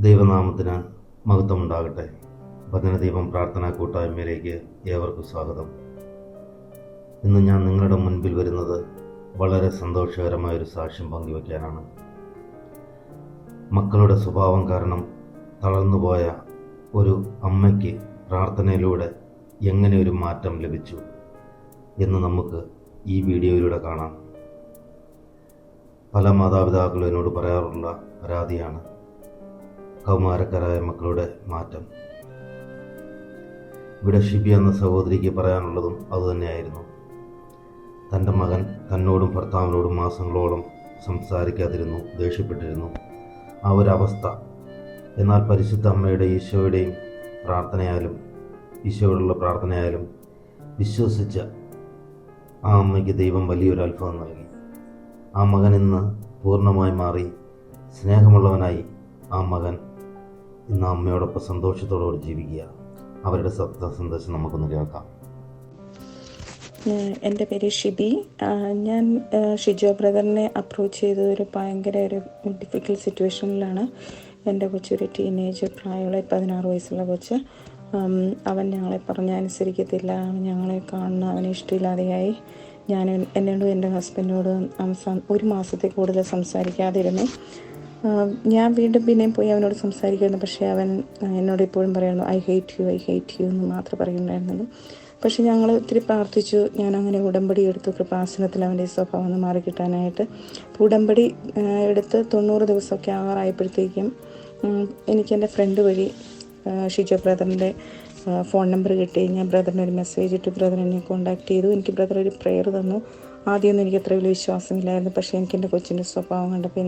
ദൈവനാമത്തിന് മഹത്വമുണ്ടാകട്ടെ. വചനദീപം പ്രാർത്ഥനാ കൂട്ടായ്മയിലേക്ക് ഏവർക്കും സ്വാഗതം. ഇന്ന് ഞാൻ നിങ്ങളുടെ മുൻപിൽ വരുന്നത് വളരെ സന്തോഷകരമായൊരു സാക്ഷ്യം പങ്കുവയ്ക്കാനാണ്. മക്കളുടെ സ്വഭാവം കാരണം തളർന്നുപോയ ഒരു അമ്മയ്ക്ക് പ്രാർത്ഥനയിലൂടെ എങ്ങനെ ഒരു മാറ്റം ലഭിച്ചു എന്ന് നമുക്ക് ഈ വീഡിയോയിലൂടെ കാണാം. പല മാതാപിതാക്കളും എന്നോട് പറയാറുള്ള പരാതിയാണ് കൗമാരക്കാരായ മക്കളുടെ മാറ്റം. ഇവിടെ ഷിബി എന്ന സഹോദരിക്ക് പറയാനുള്ളതും അതുതന്നെയായിരുന്നു. തൻ്റെ മകൻ തന്നോടും ഭർത്താവിനോടും മാസങ്ങളോളം സംസാരിക്കാതിരുന്നു, ദേഷ്യപ്പെട്ടിരുന്നു. ആ ഒരവസ്ഥ. എന്നാൽ പരിശുദ്ധ അമ്മയുടെ ഈശോയുടെയും ഈശോയോടുള്ള പ്രാർത്ഥനയാലും വിശ്വസിച്ച ആ അമ്മയ്ക്ക് ദൈവം വലിയൊരു അത്ഭുതം നൽകി. ആ മകൻ ഇന്ന് പൂർണ്ണമായി മാറി സ്നേഹമുള്ളവനായി. ആ മകൻ ഇന്ന് അമ്മയോടൊപ്പം സന്തോഷത്തോടുകൂടി ജീവിക്കുക. അവരുടെ സന്ദേശം നമുക്കൊന്ന് കേൾക്കാം. എൻ്റെ പേര് ഷിബി. ഞാൻ ഷിജോ ബ്രദറിനെ അപ്രോച്ച് ചെയ്തത് ഒരു ഭയങ്കര ഒരു ഡിഫിക്കൽട്ട് സിറ്റുവേഷനിലാണ്. എൻ്റെ കൊച്ചൊരു ടീനേജ് പ്രായമുള്ള 16 വയസ്സുള്ള കൊച്ച്. അവൻ ഞങ്ങളെ അനുസരിക്കത്തില്ല. ഞങ്ങളെ കാണുന്ന അവനെ ഇഷ്ടമില്ലാതെയായി. എന്നോടും എൻ്റെ ഹസ്ബൻഡിനോടും ഒരു മാസത്തിൽ കൂടുതൽ സംസാരിക്കാതിരുന്നു. ഞാൻ വീണ്ടും പിന്നെയും പോയി അവനോട് സംസാരിക്കുന്നു. പക്ഷേ അവൻ എന്നോട് ഇപ്പോഴും പറയുന്നു ഐ ഹേറ്റ് യു എന്ന് മാത്രമേ പറയുന്നുണ്ടായിരുന്നുള്ളൂ. പക്ഷേ ഞങ്ങൾ ഒത്തിരി പ്രാർത്ഥിച്ചു. ഞാൻ അങ്ങനെ ഉടമ്പടി എടുത്തു കൃപാസനത്തിൽ അവൻ്റെ സ്വഭാവം ഒന്ന് മാറിക്കിട്ടാനായിട്ട്. ഉടമ്പടി എടുത്ത് 90 ദിവസമൊക്കെ ആറായപ്പോഴത്തേക്കും എനിക്ക് എൻ്റെ ഫ്രണ്ട് വഴി ഷിജോ ബ്രദറിൻ്റെ ഫോൺ നമ്പർ കിട്ടി. ഞാൻ ബ്രദറിന് ഒരു മെസ്സേജ് ഇട്ട് ബ്രദർ എന്നെ കോൺടാക്ട് ചെയ്തു. എനിക്ക് ബ്രദർ ഒരു പ്രെയർ തന്നു. ആദ്യമൊന്നും എനിക്ക് അത്ര വലിയ വിശ്വാസമില്ലായിരുന്നു. പക്ഷേ എനിക്ക് എൻ്റെ കൊച്ചിൻ്റെ സ്വഭാവം കണ്ടപ്പോൾ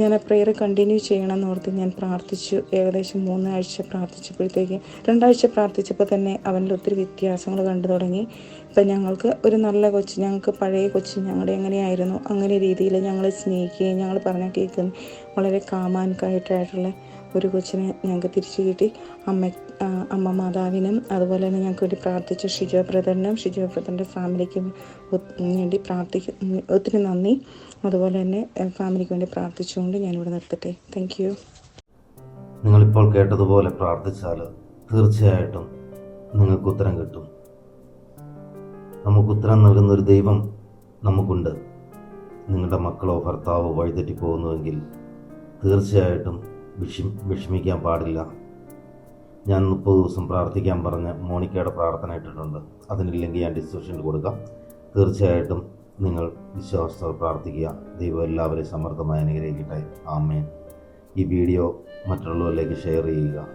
ഞാൻ ആ പ്രെയർ കണ്ടിന്യൂ ചെയ്യണമെന്ന് ഓർത്ത് ഞാൻ പ്രാർത്ഥിച്ചു. ഏകദേശം 3 ആഴ്ച പ്രാർത്ഥിച്ചപ്പോഴത്തേക്ക് 2 ആഴ്ച പ്രാർത്ഥിച്ചപ്പോൾ തന്നെ അവനിൽ ഒത്തിരി വ്യത്യാസങ്ങൾ കണ്ടു തുടങ്ങി. ഇപ്പം ഞങ്ങൾക്ക് ഒരു നല്ല കൊച്ച്, ഞങ്ങൾക്ക് പഴയ കൊച്ച് ഞങ്ങളുടെ എങ്ങനെയായിരുന്നു അങ്ങനെ രീതിയിൽ ഞങ്ങൾ സ്നേഹിക്കുകയും ഞങ്ങൾ പറഞ്ഞാൽ കേൾക്കുന്ന വളരെ കാമാൻകായിട്ടായിട്ടുള്ള ഒരു കൊച്ചിനെ ഞങ്ങൾക്ക് തിരിച്ചു കിട്ടി. അമ്മ മാതാവിനും അതുപോലെ തന്നെ ഞങ്ങൾക്ക് വേണ്ടി പ്രാർത്ഥിച്ച ഷിജോ ബ്രദറിൻ്റെ ഫാമിലിക്കും വേണ്ടി ഒത്തിരി നന്ദി. അതുപോലെ തന്നെ ഫാമിലിക്ക് വേണ്ടി പ്രാർത്ഥിച്ചുകൊണ്ട് ഞാനിവിടെ നിർത്തട്ടെ. Thank you. നിങ്ങളിപ്പോൾ കേട്ടതുപോലെ പ്രാർത്ഥിച്ചാൽ തീർച്ചയായിട്ടും നിങ്ങൾക്ക് ഉത്തരം കിട്ടും. നമുക്ക് ഉത്തരം നൽകുന്ന ഒരു ദൈവം നമുക്കുണ്ട്. നിങ്ങളുടെ മക്കളോ ഭർത്താവോ വഴിതെറ്റി പോകുന്നുവെങ്കിൽ തീർച്ചയായിട്ടും വിഷമിക്കാൻ പാടില്ല. ഞാൻ 30 ദിവസം പ്രാർത്ഥിക്കാൻ പറഞ്ഞ് മോണിക്കയുടെ പ്രാർത്ഥന ഇട്ടിട്ടുണ്ട്. അതിനില്ലെങ്കിൽ ഞാൻ ഡിസ്ക്രിപ്ഷനിൽ കൊടുക്കാം. തീർച്ചയായിട്ടും നിങ്ങൾ വിശ്വാസത്തോടെ പ്രാർത്ഥിക്കുക. ദൈവം എല്ലാവരെയും സമൃദ്ധമായി അനുഗ്രഹിക്കട്ടെ. ആമേൻ. ഈ വീഡിയോ മറ്റുള്ളവരിലേക്ക് ഷെയർ ചെയ്യുക.